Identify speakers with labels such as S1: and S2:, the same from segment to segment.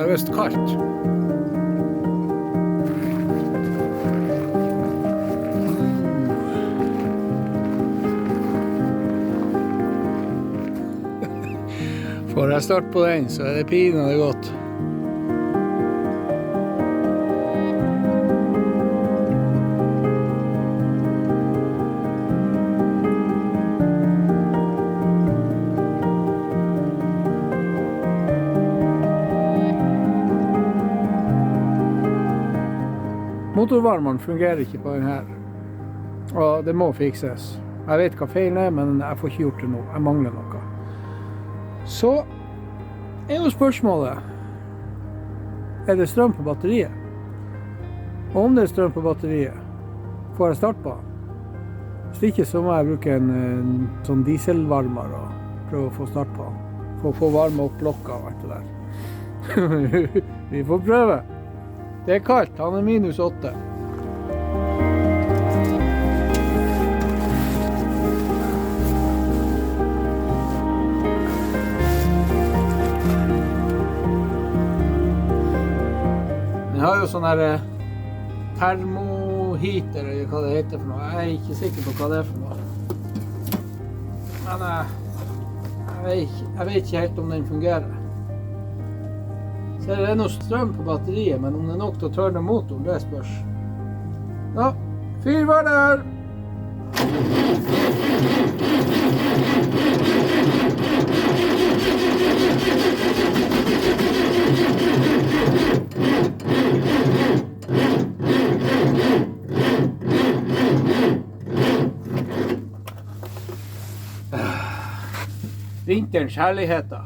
S1: det visst kaldt. Får jeg start på den, så er det pinlig godt. Motorvarmeren fungerer ikke på den her, og det må fikses. Jeg vet hva feilen er, men jeg får ikke gjort det nå. Jeg mangler noe. Så er jo spørsmålet, er det strøm på batteriet? Og om det er strøm på batteriet, får jeg start på den? Hvis ikke så må jeg bruke en sånn dieselvarmer og prøve å få start på den. For å få varme opp blokka og alt det der. Vi får prøve. Det er kaldt, han er -8. Den har jo sånn her termoheater, eller hva det heter for noe. Jeg er ikke sikker på hva det er for noe. Men jeg vet ikke helt om den fungerer. Så det er noe strøm på batteriet, men om det er nok til å tørne motoren, det spørs. Ja, fyr var der! Vinterens herligheter.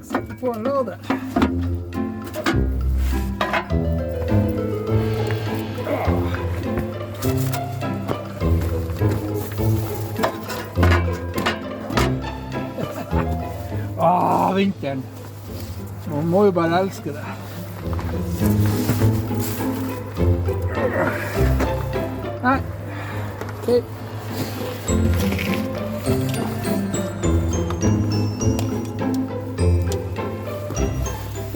S1: Sett på en lader. Vinteren. Man må jo bare elske det. Nei. Ok.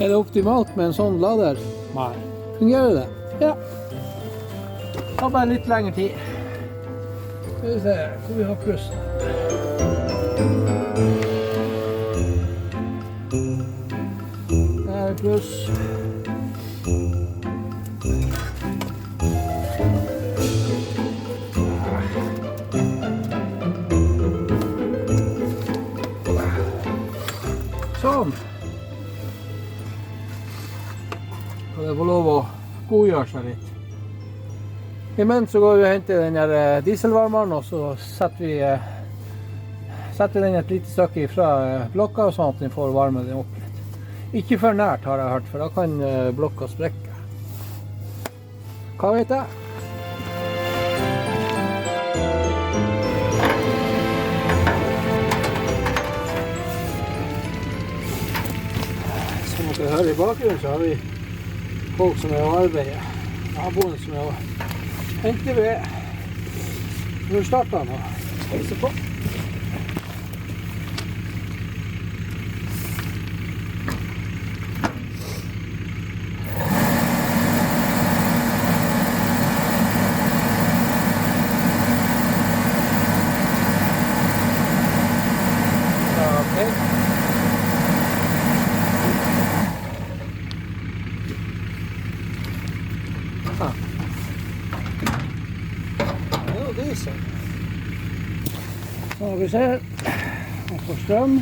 S1: Er det optimalt med en sånn lader? Nei. Fungerer det? Ja. Det tar bare litt lengre tid. Skal vi se, hvor vi har plussen. Der er pluss. Sånn. Og det får lov å godgjøre seg litt. Imens så går vi og henter den der dieselvarmeren, og så setter vi den et lite stykke fra blokka, sånn at den får varme den opp litt. Ikke for nært har jeg hørt, for da kan blokka sprekke. Hva vet jeg? Som dere hører i bakgrunnen, så har vi folk som er å arbeide. Naboen som er å hente ved. Nå starter han å heise på. Så vi ser, jeg får strøm.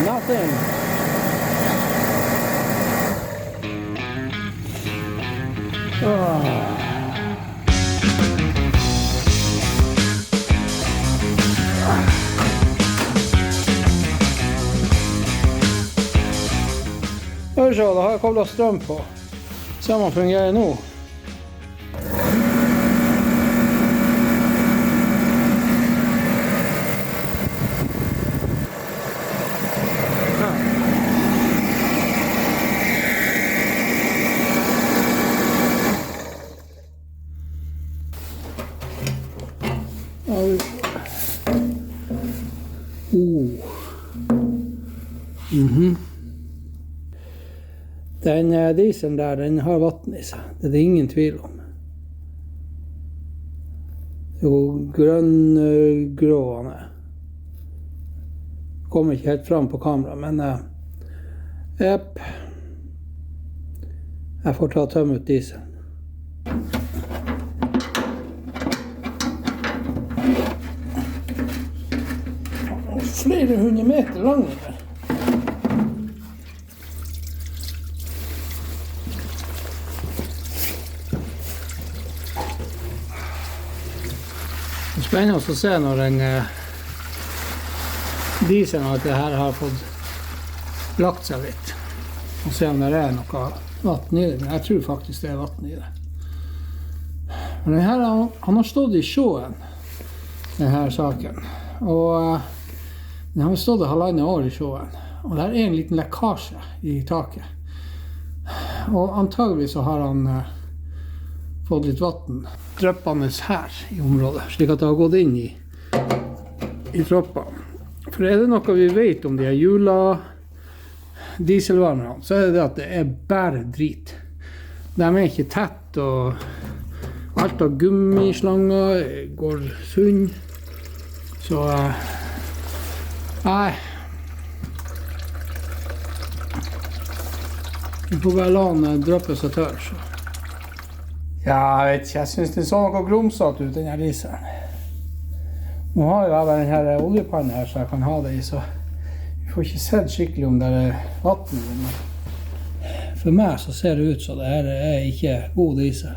S1: Nothing. Hør så, da har jeg koblet strøm på. Se om den fungerer nå. Den dieselen der, den har vann i seg. Det er det ingen tvil om. Det er jo grønn-grå han er. Kommer ikke helt fram på kamera, men jepp. Jeg får ta tømme ut dieselen. Flere 100 meter lang der. Det er spennende å se når den dieselen at det her har fått lagt seg litt. Og se om det er noe vatten i det. Men jeg tror faktisk det er vatten i det. Men den her, han har stått i sjåen, denne saken. Og den har stått 1,5 år i sjåen. Og det er en liten lekkasje i taket. Og antagelig så har han fått litt vatten dryppende her i området, slik at det har gått inn i troppa. For er det noe vi vet om de her dieselvarmerne, så er det at det er bare drit. De er ikke tett, og alt av gummislanger går sunn. Så nei. Vi får bare la den dryppe seg tørr. Så. Ja, jeg vet ikke. Jeg synes det så noe grumsete ut, den her dieselen. Nå har jeg bare denne oljepannen her, så jeg kan ha det i, så vi får ikke sett skikkelig om det er vatten. Men for meg så ser det ut som det her er ikke god diesel.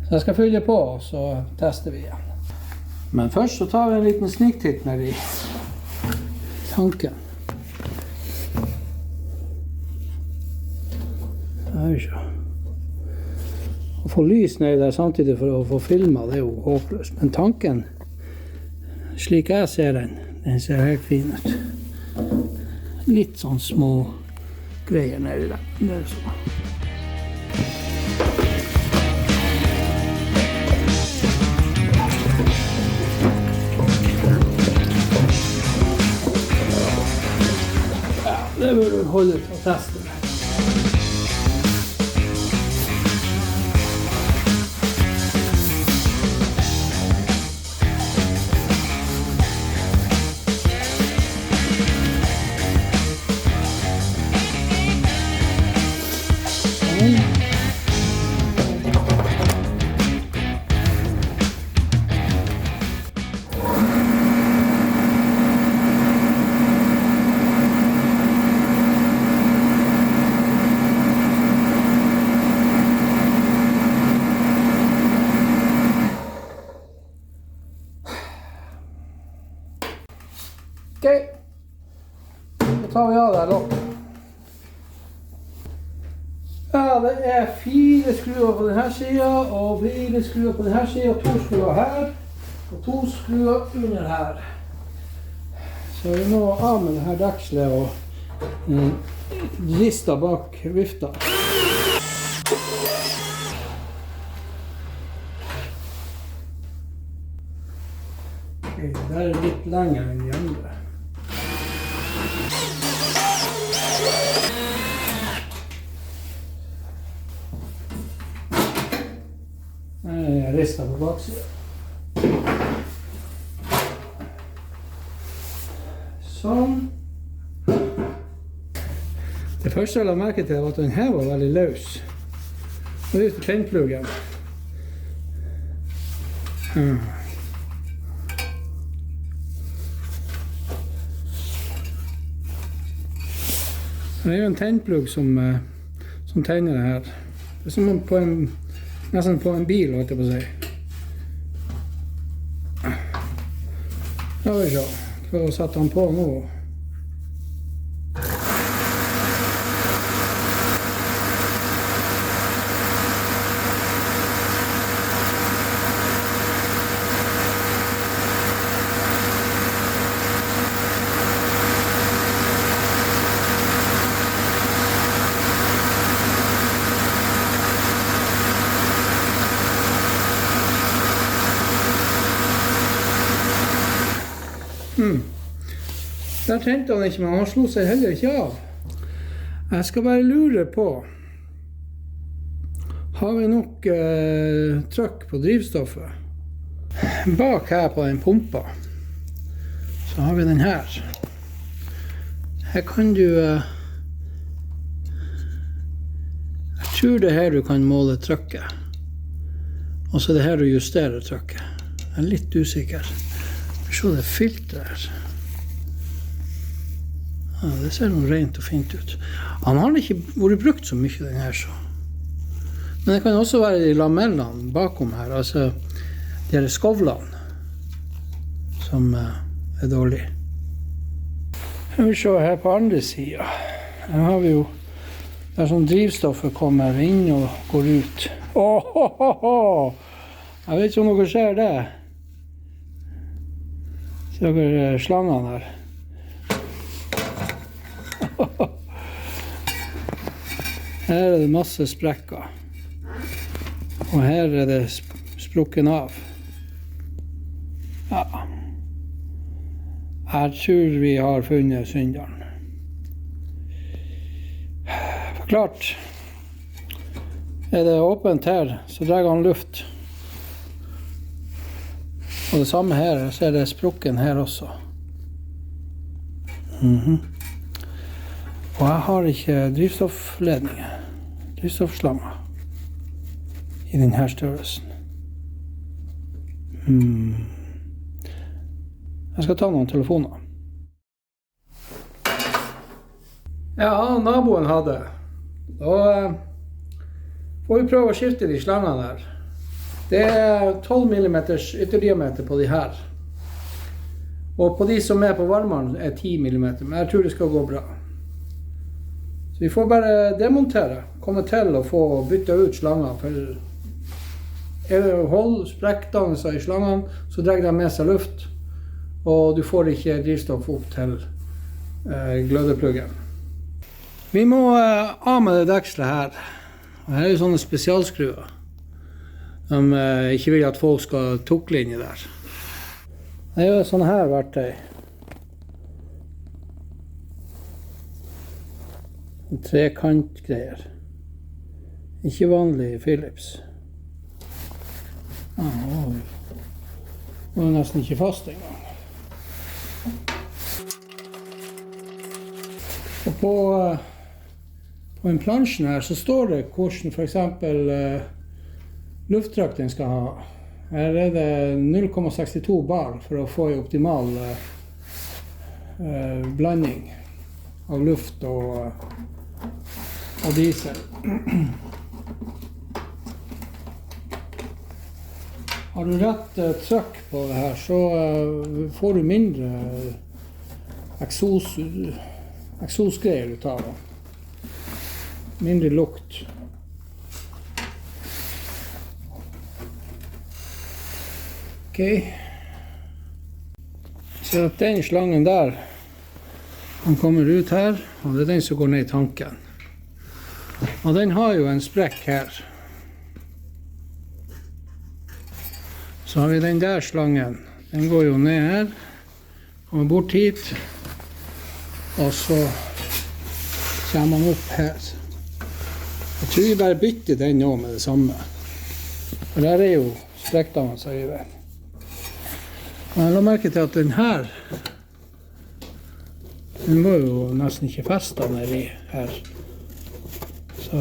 S1: Så jeg skal fylle på, og så tester vi igjen. Men først så tar vi en liten sniktitt ned i tanken. Her vi ser. Å få lys ned der samtidig for å få filmet, det er jo håpløst. Men tanken, slik jeg ser den ser helt fin ut. Litt sånn små greier nedi der. Det er sånn. Ja, det bør du holde til å teste det. Ok, så tar vi av det lokket. Ja, det er 4 skruer på denne siden, og 4 skruer på denne siden, og 2 skruer her, og 2 skruer under her. Så vi må av med denne dekselet og rista bak vifta. Ok, det er litt lenger enn de andre. Jeg rister på baksiden. Sånn. Det første jeg la merke til var at den her var veldig løs. Og det er ut tennpluggen. Det er jo en tennplugg som tenner det her. Det er som på nesten på en bil, holdt jeg på å si. Da vil vi se. Prøv å sette den på nå. Der tente han ikke, men han slo seg heller ikke av. Jeg skal bare lure på, har vi nok trykk på drivstoffet? Bak her på den pumpa, så har vi den her. Her kan du, jeg tror det her du kan måle trykket. Og så det her du justerer trykket. Jeg er litt usikker. Se det filtret her. Ja, det ser noe rent og fint ut. Han har ikke vært brukt så mye den her så. Men det kan også være de lamellene bakom her, altså de her skovlene som er dårlige. Jeg vil se her på andre siden. Her har vi jo der som drivstoffet kommer inn og går ut. Jeg vet ikke om dere ser det. Ser dere slangene her? Her er det masse sprekker. Og her er det sprukken av. Ja. Jeg tror vi har funnet synderen. For klart, er det åpent her, så drar han luft. Og det samme her, så er det sprukken her også. Og jeg har ikke drivstoffledninger, drivstoffslanger i denne størrelsen. Jeg skal ta noen telefoner. Ja, naboen hadde. Da får vi prøve å skifte de slangene der. Det er 12 mm ytterdiameter på de her. Og på de som er på varmeren er 10 mm, men jeg tror det skal gå bra. Så vi får bare demontere, komme til å få bytte ut slangene. For er det sprekkdannelser i slangene, så drar de med seg luft. Og du får ikke drivstoff opp til glødepluggen. Vi må av med det dekselet her. Og her er jo sånne spesialskruer. De ikke vil at folk skal tukle inni der. Det er jo sånne her verktøy. Trekantgreier. Ikke vanlig Philips. Det var nesten ikke fast engang. Og på en plansjen her så står det hvordan for eksempel lufttrykk den skal ha. Her er det 0,62 bar for å få en optimal blanding av luft og diesel. Har du rett trykk på det her, så får du mindre eksosgreier ut av det. Mindre lukt. Ok. Så at den slangen der, den kommer ut her, og det er den som går ned i tanken. Og den har jo en sprekk her. Så har vi den der slangen. Den går jo ned her, kommer bort hit, og så kommer man opp her. Jeg tror vi bare bytter den nå med det samme. For der er jo sprekkdannelser i den. Og jeg la merke til at den her, den var jo nesten ikke festet nedi her. Så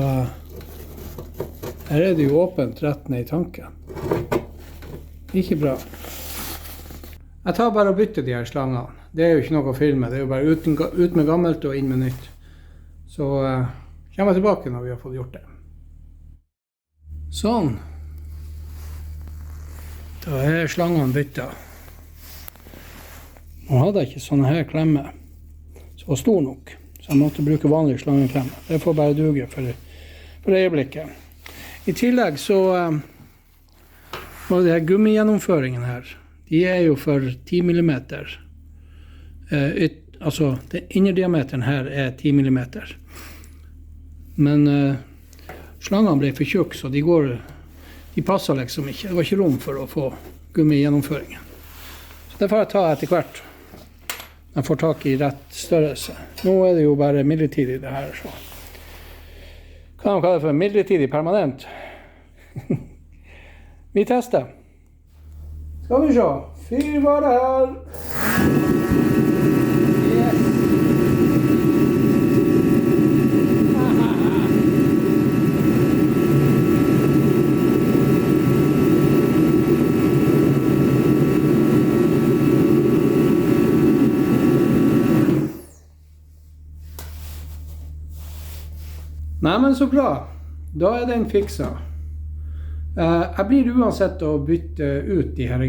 S1: her er det jo åpent rett ned i tanken. Ikke bra. Jeg tar bare og bytter de her slangene. Det er jo ikke noe å filme, det er jo bare ut med gammelt og inn med nytt. Så kommer jeg tilbake når vi har fått gjort det. Sånn. Da er slangene byttet. Nå hadde jeg ikke sånne her klemmer, som var stor nok. Så jeg måtte bruke vanlige slangeklemmer. Det får bare duge for øyeblikket. I tillegg så var det her gummigjennomføringen her. De er jo for 10 mm. Altså, innerdiameteren her er 10 mm. Men slangene ble for tjukk, så de passer liksom ikke. Det var ikke rom for å få gummigjennomføringen. Så det får jeg ta etter hvert. jeg får tak i rett størrelse. Nå det jo bare midlertidig det her, så. Kan man kalle det for midlertidig permanent? Vi tester. Skal vi se. Fyr var det her. Yes. Nei, men så bra. Da den fiksa. Jeg blir uansett å bytte ut de her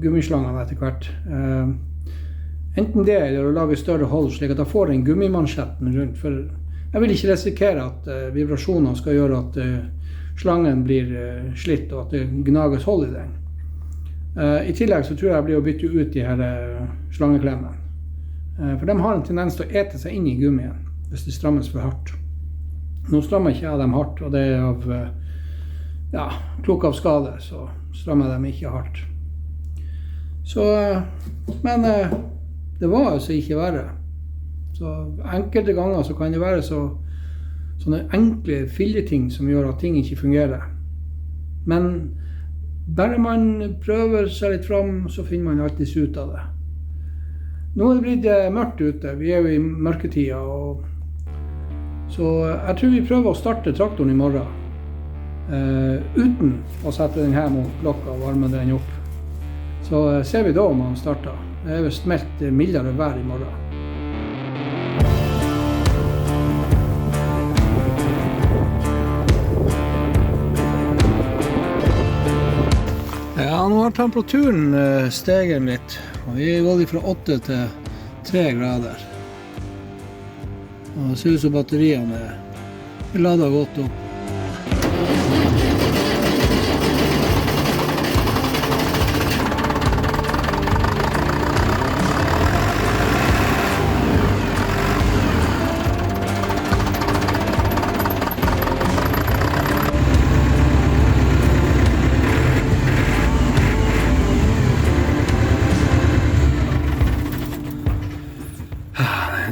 S1: gummislangene etter hvert. Enten det eller å lage større hold slik at jeg får den gummimansjetten rundt. For jeg vil ikke risikere at vibrasjoner skal gjøre at slangen blir slitt og at det gnages hold i den. I tillegg så tror jeg blir å bytte ut de her slangeklemmene. For de har en tendens til å ete seg inn i gummien hvis det strammes for hardt. Nå strammer ikke jeg dem hardt, og det av klok av skade, så strammer jeg dem ikke hardt. Så, men det var altså ikke verre. Så enkelte ganger så kan det være sånne enkle filleting som gjør at ting ikke fungerer. Men bare man prøver seg litt fram, så finner man alltid ut av det. Nå det blitt mørkt ute, vi jo i mørketida, så jeg tror vi prøver å starte traktoren i morgen uten å sette den her mot klokka og varme den opp. Så ser vi da om han starter. Det jo meldt mildere vær i morgen. Ja, nå har temperaturen steget litt. Og vi gått fra 8 til 3 grader. Og det ser ut som batteriene lader godt opp.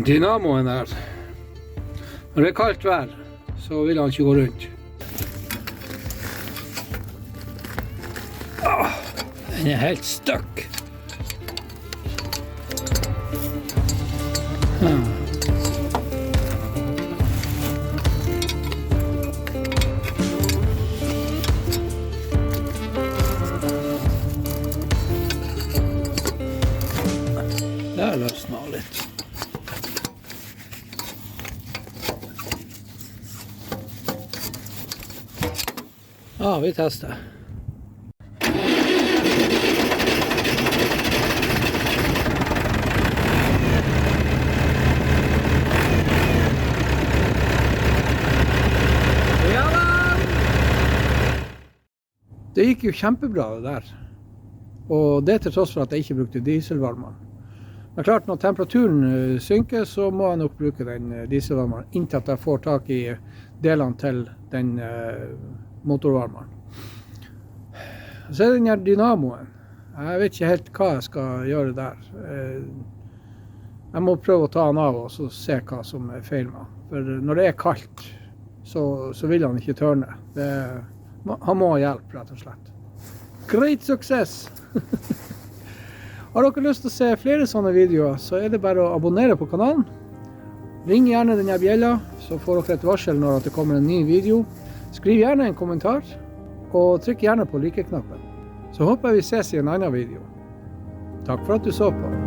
S1: Dynamoen her. Når det kaldt vær, så vil han ikke gå rundt. Den helt stuck. Der løsner han litt. Ja, vi tester. Ja da! Det gikk jo kjempebra det der. Og det til tross for at jeg ikke brukte dieselvarmeren. Det klart, når temperaturen synker, så må jeg nok bruke den dieselvarmeren inntil at jeg får tak i delene til den motorvarmeren. Så den her dynamoen. Jeg vet ikke helt hva jeg skal gjøre der. Jeg må prøve å ta den av og se hva som feil med. For når det kaldt, så vil han ikke tørne. Han må ha hjelp, rett og slett. Great success! Har dere lyst til å se flere sånne videoer, så det bare å abonnere på kanalen. Ring gjerne denne bjella, så får dere et varsel når det kommer en ny video. Skriv gjerne en kommentar, og trykk gjerne på like-knappen. Så håper jeg vi ses i en annen video. Takk for at du så på.